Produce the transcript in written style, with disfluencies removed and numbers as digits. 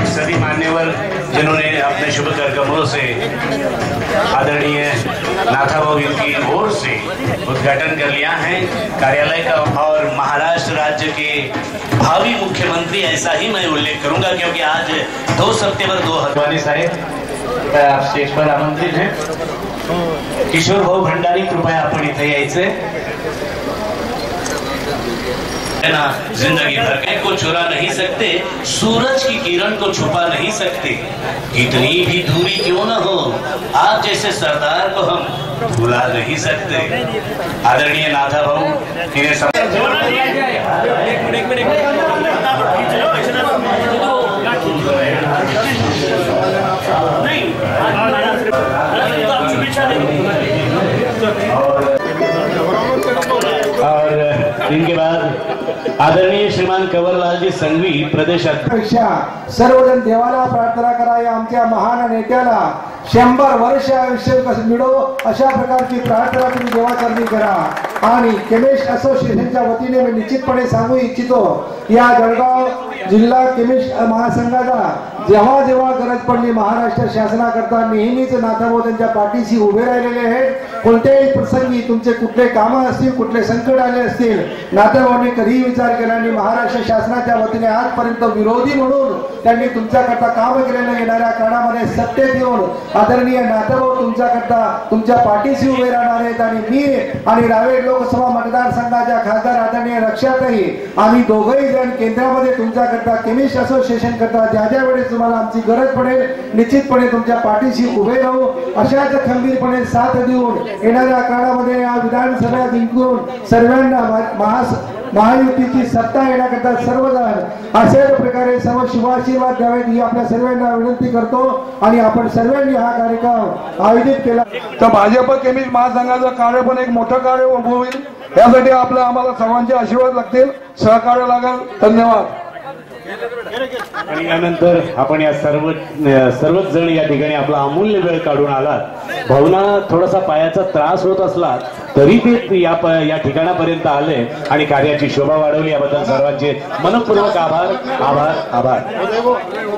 सभी मान्यवर जिन्होंने अपने शुभ कार्यक्रमों से आदरणीय नाथाभाऊ इनकी ओर से उद्घाटन कर लिया है कार्यालय का, और महाराष्ट्र राज्य के भावी मुख्यमंत्री ऐसा ही मैं उल्लेख करूंगा क्योंकि आज 2 सितंबर 2000 साहेब आप स्टेज पर आमंत्रित हैं। किशोर भाऊ भंडारी कृपया आपण इथे यायचे। ना जिंदगी भर को चुरा नहीं सकते, सूरज की किरण को छुपा नहीं सकते, कितनी भी दूरी क्यों न हो आप जैसे सरदार को हम भुला नहीं सकते। आदरणीय नाथाभाऊ और इनके बाद आदरणीय श्रीमान कंवरलाल जी संघवी प्रदेश अध्यक्ष। सर्वजण देवाला प्रार्थना करा या आमच्या महान नेत्याला 100 वर्ष आयुष्य मिळो अशा प्रकारची प्रार्थना तुम्ही देवाचरणी करा। आणि केमिस्ट असोसिएशनच्या वतीने मी निश्चितपणे सांगू इच्छितो या जळगाव जिल्हा केमिस्ट महासंघाचा जेव्हा जेव्हा गरज पडली महाराष्ट्र शासनाकरता नेहमीच नाथाभाऊ त्यांच्या पाठीशी उभे राहिलेले आहेत। कोणत्याही प्रसंगी तुमचे कुठले कामं असतील, कुठले संकट आले असतील, नाथाभाऊंनी कधीही विचार केला आणि महाराष्ट्र शासनाच्या वतीने आजपर्यंत विरोधी म्हणून त्यांनी तुमच्याकरता काम केलेलं येणाऱ्या काळामध्ये सत्तेत येऊन आदरणीय नाथाभाऊ तुमच्याकरता तुमच्या पाठीशी उभे राहणार आहेत। आणि मी आणि रावेर लोकसभा मतदारसंघाच्या खासदार आदरणीय रक्षाताई आम्ही दोघंही जण केंद्रामध्ये तुमच्याकरता केमिस्ट असोसिएशन करता ज्या वेळेस तुम्हाला आमची गरज पडेल निश्चितपणे तुमच्या पाठीशी उभे राहू, अशाच खंबीरपणे साथ देऊन येणाऱ्या काळामध्ये या विधानसभा जिंकून सर्वांना महायुतीची सत्ता येण्याकरता सर्वजण अशाच प्रकारे सर्व शुभाशीर्वाद द्यावेत ही आपल्या सर्वांना विनंती करतो। आणि आपण सर्वांनी हा कार्यक्रम आयोजित केला तर भाजप केमिस्ट महासंघाचं कार्य पण एक मोठं कार्य उभं होईल, यासाठी आम्हाला सर्वांचे आशीर्वाद लागतील, सहकार्य लागेल। धन्यवाद। आणि यानंतर आपण या सर्वच जण या ठिकाणी आपला अमूल्य वेळ काढून आलात। भाऊना थोडासा पायाचा त्रास होत असला तरी ते या ठिकाणापर्यंत आले आणि कार्याची शोभा वाढवली, याबद्दल सर्वांचे मनपूर्वक आभार आभार आभार।